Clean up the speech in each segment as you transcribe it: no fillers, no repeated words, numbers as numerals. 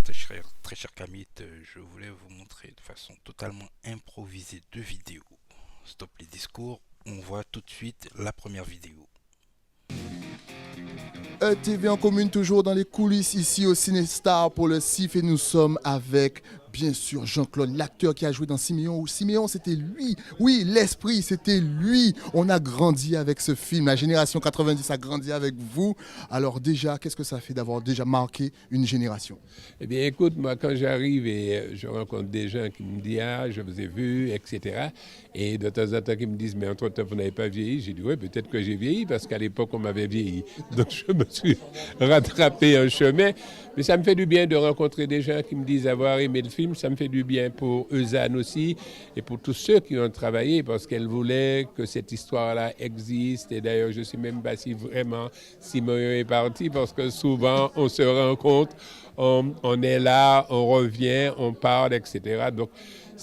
très cher Kamit, je voulais vous montrer de façon totalement improvisée deux vidéos. Stop les discours, on voit tout de suite la première vidéo. ETV en commune, toujours dans les coulisses ici au Cinestar pour le CIF, et nous sommes avec, bien sûr, Jean-Claude, l'acteur qui a joué dans Siméon. Siméon, c'était lui. Oui, l'esprit, c'était lui. On a grandi avec ce film. La génération 90 a grandi avec vous. Alors déjà, qu'est-ce que ça fait d'avoir déjà marqué une génération? Eh bien, écoute, moi, quand j'arrive et je rencontre des gens qui me disent « Ah, je vous ai vu », etc. Et de temps en temps, qui me disent « Mais entre-temps, vous n'avez pas vieilli », j'ai dit « Oui, peut-être que j'ai vieilli, parce qu'à l'époque, on m'avait vieilli. » Donc, je me suis rattrapé un chemin. Mais ça me fait du bien de rencontrer des gens qui me disent avoir aimé le film. Ça me fait du bien pour Eusanne aussi et pour tous ceux qui ont travaillé, parce qu'elle voulait que cette histoire-là existe. Et d'ailleurs, je ne sais même pas si vraiment Simon est parti, parce que souvent, on se rencontre, on est là, on revient, on parle, etc. Donc,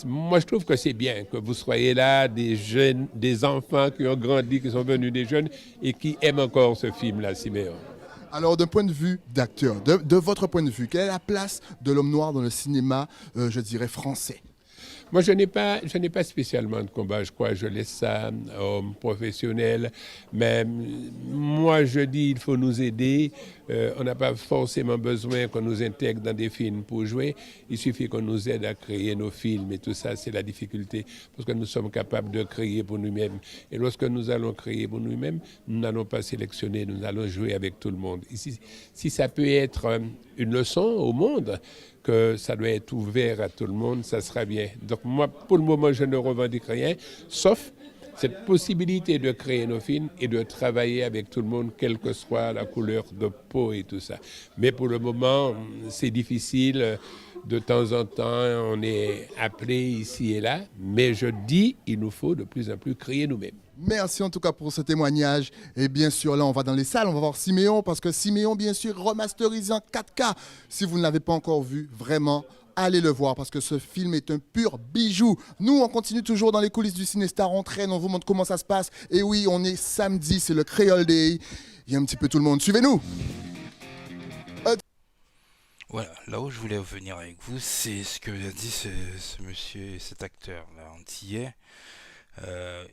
moi, je trouve que c'est bien que vous soyez là, des jeunes, des enfants qui ont grandi, qui sont venus des jeunes et qui aiment encore ce film-là, Siméon. Alors, d'un point de vue d'acteur, de votre point de vue, quelle est la place de l'homme noir dans le cinéma, je dirais, français? Moi, je n'ai pas spécialement de combat. Je crois que je laisse ça aux professionnels. Mais moi, je dis il faut nous aider. On n'a pas forcément besoin qu'on nous intègre dans des films pour jouer. Il suffit qu'on nous aide à créer nos films. Et tout ça, c'est la difficulté. Parce que nous sommes capables de créer pour nous-mêmes. Et lorsque nous allons créer pour nous-mêmes, nous n'allons pas sélectionner. Nous allons jouer avec tout le monde. Ici, si ça peut être une leçon au monde, que ça doit être ouvert à tout le monde, ça sera bien. Donc moi, pour le moment, je ne revendique rien, sauf cette possibilité de créer nos films et de travailler avec tout le monde, quelle que soit la couleur de peau et tout ça. Mais pour le moment, c'est difficile. De temps en temps, on est appelé ici et là. Mais je dis, il nous faut de plus en plus créer nous-mêmes. Merci en tout cas pour ce témoignage. Et bien sûr, là, on va dans les salles, on va voir Siméon, parce que Siméon, bien sûr, remasterisé en 4K. Si vous ne l'avez pas encore vu, vraiment, allez le voir, parce que ce film est un pur bijou. Nous, on continue toujours dans les coulisses du Cinestar, on traîne, on vous montre comment ça se passe. Et oui, on est samedi, c'est le Creole Day. Il y a un petit peu tout le monde. Suivez-nous. Voilà, là où je voulais venir avec vous, c'est ce que a dit ce monsieur, cet acteur-là, antillais. Euh,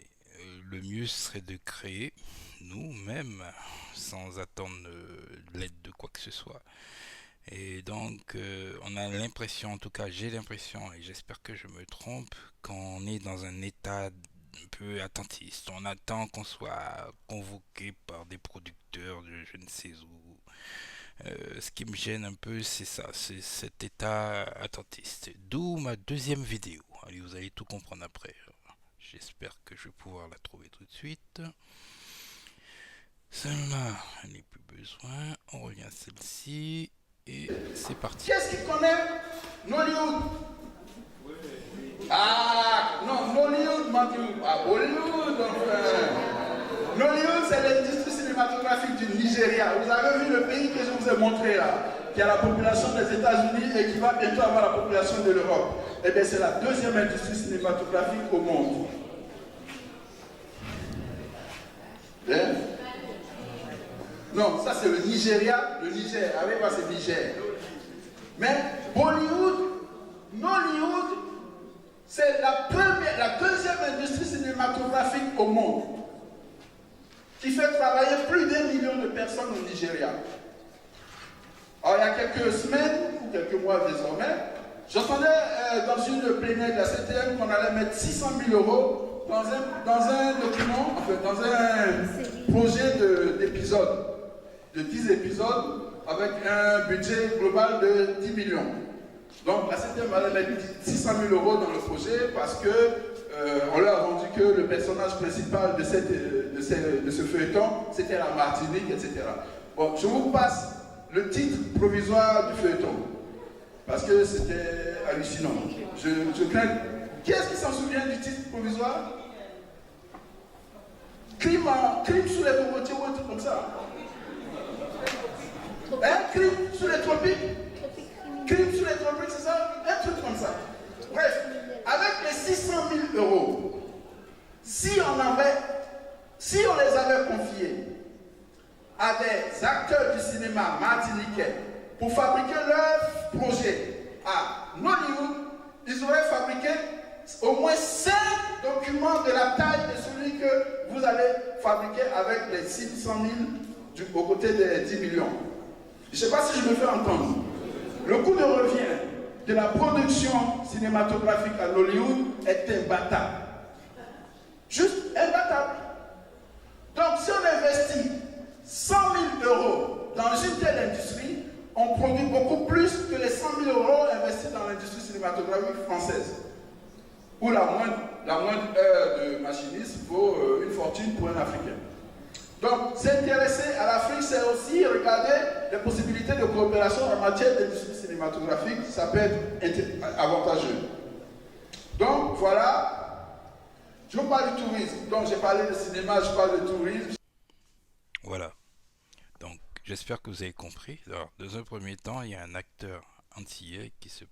le mieux serait de créer nous-mêmes, sans attendre l'aide de quoi que ce soit. Et donc, on a l'impression, en tout cas j'ai l'impression, et j'espère que je me trompe, qu'on est dans un état un peu attentiste. On attend qu'on soit convoqué par des producteurs de je ne sais où. Ce qui me gêne un peu, c'est ça, c'est cet état attentiste. D'où ma deuxième vidéo. Allez, vous allez tout comprendre après. J'espère que je vais pouvoir la trouver tout de suite. Celle-là, elle n'est plus besoin. On revient à celle-ci. Et c'est parti. Qu'est-ce qui connaît Nollywood? Ah, non, Nollywood, Bollywood, enfin. Nollywood, c'est l'industrie cinématographique du Nigeria. Vous avez vu le pays que je vous ai montré là, qui a la population des États-Unis et qui va bientôt avoir la population de l'Europe. Eh bien, c'est la deuxième industrie cinématographique au monde. Hein? Non, ça c'est le Nigeria, le Niger. Ah oui, c'est Niger. Mais Bollywood, Nollywood, c'est la deuxième industrie cinématographique au monde, qui fait travailler plus d'1 million de personnes au Nigeria. Alors, il y a quelques semaines, ou quelques mois désormais, j'entendais dans une plénière de la CTM qu'on allait mettre 600 000 € dans un document, enfin, dans un projet d'épisode, de 10 épisodes, avec un budget global de 10 millions. Donc, la CTM allait mettre 600 000 € dans le projet parce que on leur a rendu que le personnage principal de ce feuilleton, c'était la Martinique, etc. Bon, je vous passe le titre provisoire du feuilleton, parce que c'était hallucinant. Je crains. Qui est-ce qui s'en souvient du titre provisoire? Crime sous les cocotiers ou un truc comme ça. Hein? Crime sous les tropiques? Crime sous les tropiques, c'est ça? Un truc comme ça. Bref, avec les 600 000 €, si on les avait confiés à des acteurs du cinéma martiniquais pour fabriquer leur projet fabriqué avec les 600 000 aux côtés des 10 millions. Je ne sais pas si je me fais entendre. Le coût de revient de la production cinématographique à Hollywood est imbattable. Juste imbattable. Donc si on investit 100 000 euros dans une telle industrie, on produit beaucoup plus que les 100 000 euros investis dans l'industrie cinématographique française. Où la moindre heure de machiniste vaut une fortune pour un Africain. Donc, s'intéresser à l'Afrique, c'est aussi regarder les possibilités de coopération en matière d'industrie cinématographique. Ça peut être avantageux. Donc, voilà. Je vous parle du tourisme. Donc, j'ai parlé de cinéma, je parle de tourisme. Voilà. Donc, j'espère que vous avez compris. Alors, dans un premier temps, il y a un acteur antillais qui se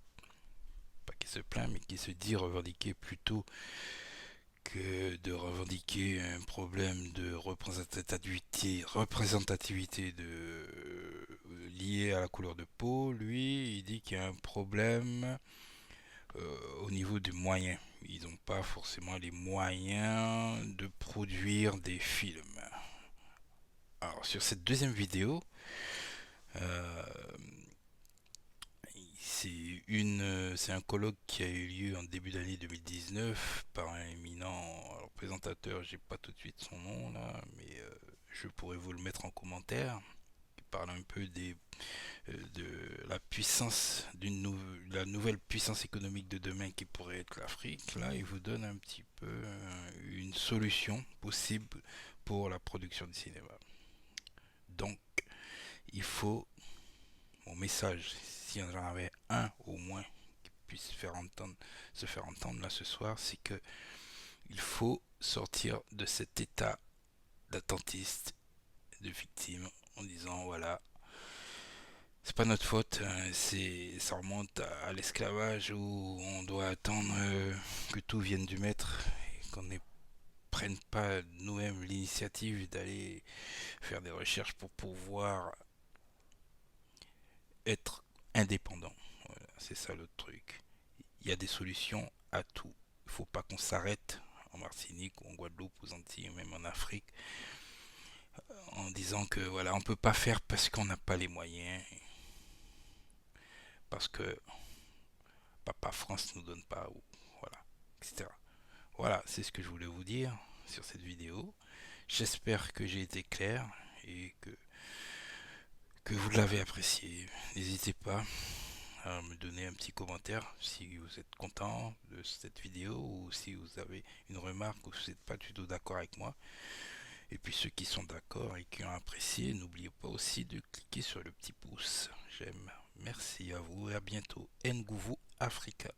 plaint, mais qui se dit revendiquer plutôt que de revendiquer un problème de représentativité lié à la couleur de peau. Lui, il dit qu'il y a un problème au niveau des moyens. Ils n'ont pas forcément les moyens de produire des films. Alors, sur cette deuxième vidéo, c'est un colloque qui a eu lieu en début d'année 2019 par un éminent présentateur, j'ai pas tout de suite son nom là, mais je pourrais vous le mettre en commentaire. Il parle un peu de la puissance la nouvelle puissance économique de demain qui pourrait être l'Afrique. Là, il vous donne un petit peu une solution possible pour la production de cinéma. Donc, il faut, mon message, s'il y en avait un au moins qui puisse se faire entendre là ce soir, c'est que il faut sortir de cet état d'attentiste, de victime, en disant voilà, c'est pas notre faute, ça remonte à l'esclavage où on doit attendre que tout vienne du maître et qu'on ne prenne pas nous-mêmes l'initiative d'aller faire des recherches pour pouvoir être indépendant. Voilà, c'est ça le truc. Il y a des solutions à tout. Il ne faut pas qu'on s'arrête en Martinique ou en Guadeloupe, aux Antilles, même en Afrique, en disant que voilà, on peut pas faire parce qu'on n'a pas les moyens, parce que Papa France nous donne pas, ou voilà, etc. Voilà, c'est ce que je voulais vous dire sur cette vidéo. J'espère que j'ai été clair et que vous l'avez apprécié. N'hésitez pas à me donner un petit commentaire si vous êtes content de cette vidéo ou si vous avez une remarque ou si vous n'êtes pas du tout d'accord avec moi. Et puis ceux qui sont d'accord et qui ont apprécié, n'oubliez pas aussi de cliquer sur le petit pouce j'aime. Merci à vous et à bientôt. Ngouvou Africa.